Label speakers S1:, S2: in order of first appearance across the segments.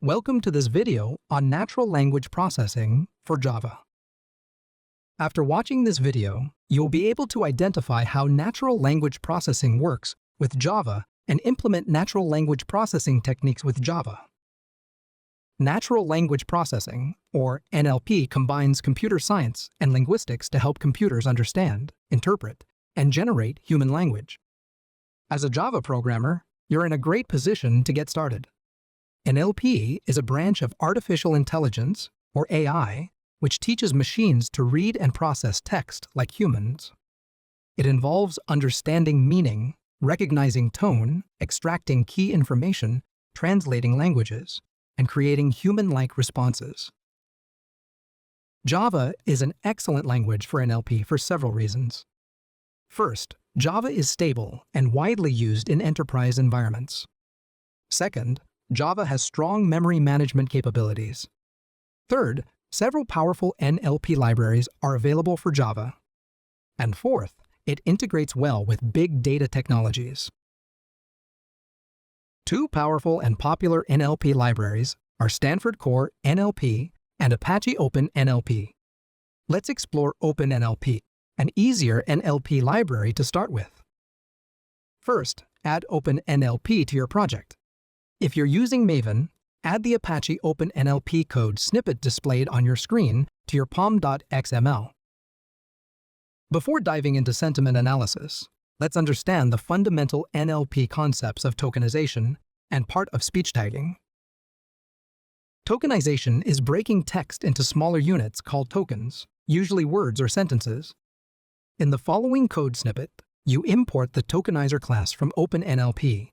S1: Welcome to this video on natural language processing for Java. After watching this video, you'll be able to identify how natural language processing works with Java and implement natural language processing techniques with Java. Natural language processing, or NLP, combines computer science and linguistics to help computers understand, interpret, and generate human language. As a Java programmer, you're in a great position to get started. NLP is a branch of artificial intelligence, or AI, which teaches machines to read and process text like humans. It involves understanding meaning, recognizing tone, extracting key information, translating languages, and creating human-like responses. Java is an excellent language for NLP for several reasons. First, Java is stable and widely used in enterprise environments. Second, Java has strong memory management capabilities. Third, several powerful NLP libraries are available for Java. And fourth, it integrates well with big data technologies. Two powerful and popular NLP libraries are Stanford Core NLP and Apache OpenNLP. Let's explore OpenNLP, an easier NLP library to start with. First, add OpenNLP to your project. If you're using Maven, add the Apache OpenNLP code snippet displayed on your screen to your pom.xml. Before diving into sentiment analysis, let's understand the fundamental NLP concepts of tokenization and part of speech tagging. Tokenization is breaking text into smaller units called tokens, usually words or sentences. In the following code snippet, you import the tokenizer class from OpenNLP.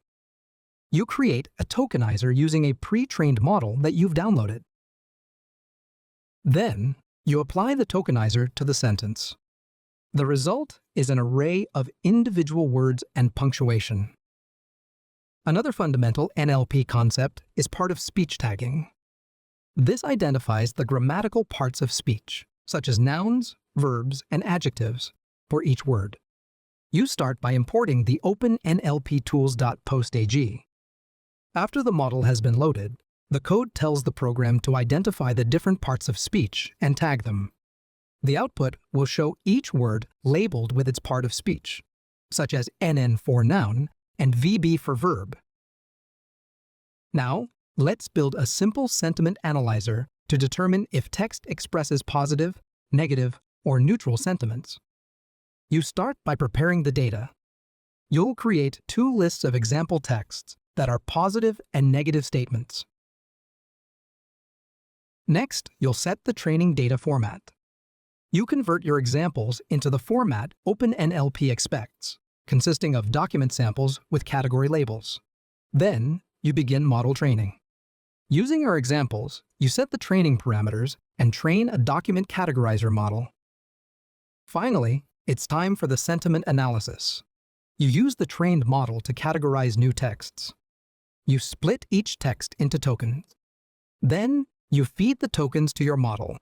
S1: You create a tokenizer using a pre-trained model that you've downloaded. Then, you apply the tokenizer to the sentence. The result is an array of individual words and punctuation. Another fundamental NLP concept is part of speech tagging. This identifies the grammatical parts of speech, such as nouns, verbs, and adjectives, for each word. You start by importing the OpenNLPtools.postag. After the model has been loaded, the code tells the program to identify the different parts of speech and tag them. The output will show each word labeled with its part of speech, such as NN for noun and VB for verb. Now, let's build a simple sentiment analyzer to determine if text expresses positive, negative, or neutral sentiments. You start by preparing the data. You'll create two lists of example texts that are positive and negative statements. Next, you'll set the training data format. You convert your examples into the format OpenNLP expects, consisting of document samples with category labels. Then, you begin model training. Using your examples, you set the training parameters and train a document categorizer model. Finally, it's time for the sentiment analysis. You use the trained model to categorize new texts. You split each text into tokens. Then, you feed the tokens to your model.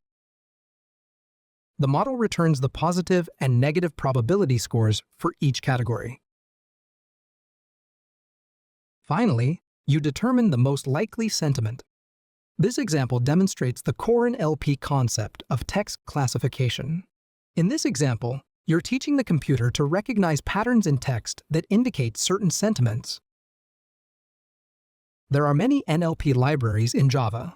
S1: The model returns the positive and negative probability scores for each category. Finally, you determine the most likely sentiment. This example demonstrates the core NLP concept of text classification. In this example, you're teaching the computer to recognize patterns in text that indicate certain sentiments. There are many NLP libraries in Java.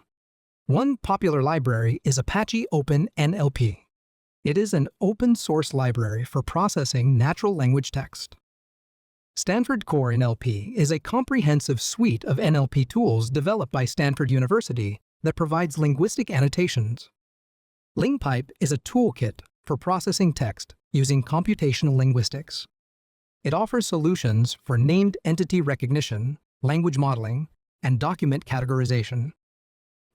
S1: One popular library is Apache OpenNLP. It is an open-source library for processing natural language text. Stanford Core NLP is a comprehensive suite of NLP tools developed by Stanford University that provides linguistic annotations. LingPipe is a toolkit for processing text using computational linguistics. It offers solutions for named entity recognition, language modeling, and document categorization.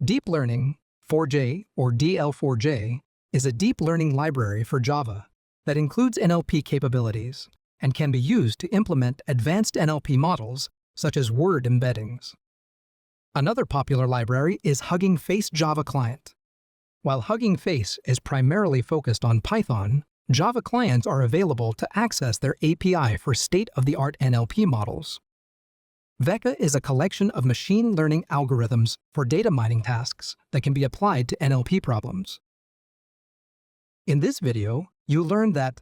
S1: Deep Learning 4J, or DL4J, is a deep learning library for Java that includes NLP capabilities and can be used to implement advanced NLP models such as word embeddings. Another popular library is Hugging Face Java Client. While Hugging Face is primarily focused on Python, Java clients are available to access their API for state-of-the-art NLP models. Veka is a collection of machine learning algorithms for data mining tasks that can be applied to NLP problems. In this video, you learn that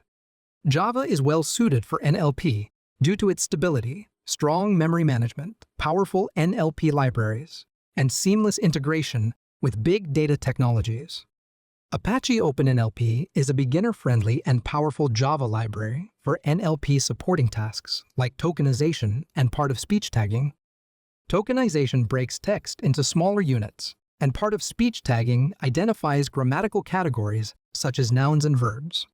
S1: Java is well suited for NLP due to its stability, strong memory management, powerful NLP libraries, and seamless integration with big data technologies. Apache OpenNLP is a beginner-friendly and powerful Java library for NLP supporting tasks like tokenization and part-of-speech tagging. Tokenization breaks text into smaller units, and part-of-speech tagging identifies grammatical categories such as nouns and verbs.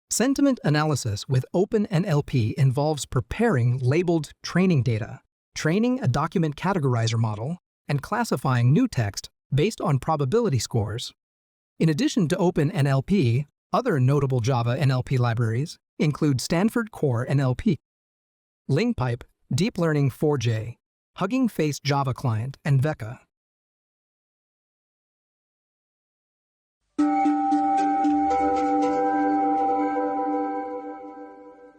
S1: Sentiment analysis with OpenNLP involves preparing labeled training data, training a document categorizer model, and classifying new text based on probability scores. In addition to OpenNLP, other notable Java NLP libraries include Stanford Core NLP, LingPipe, Deep Learning 4J, Hugging Face Java Client, and Veka.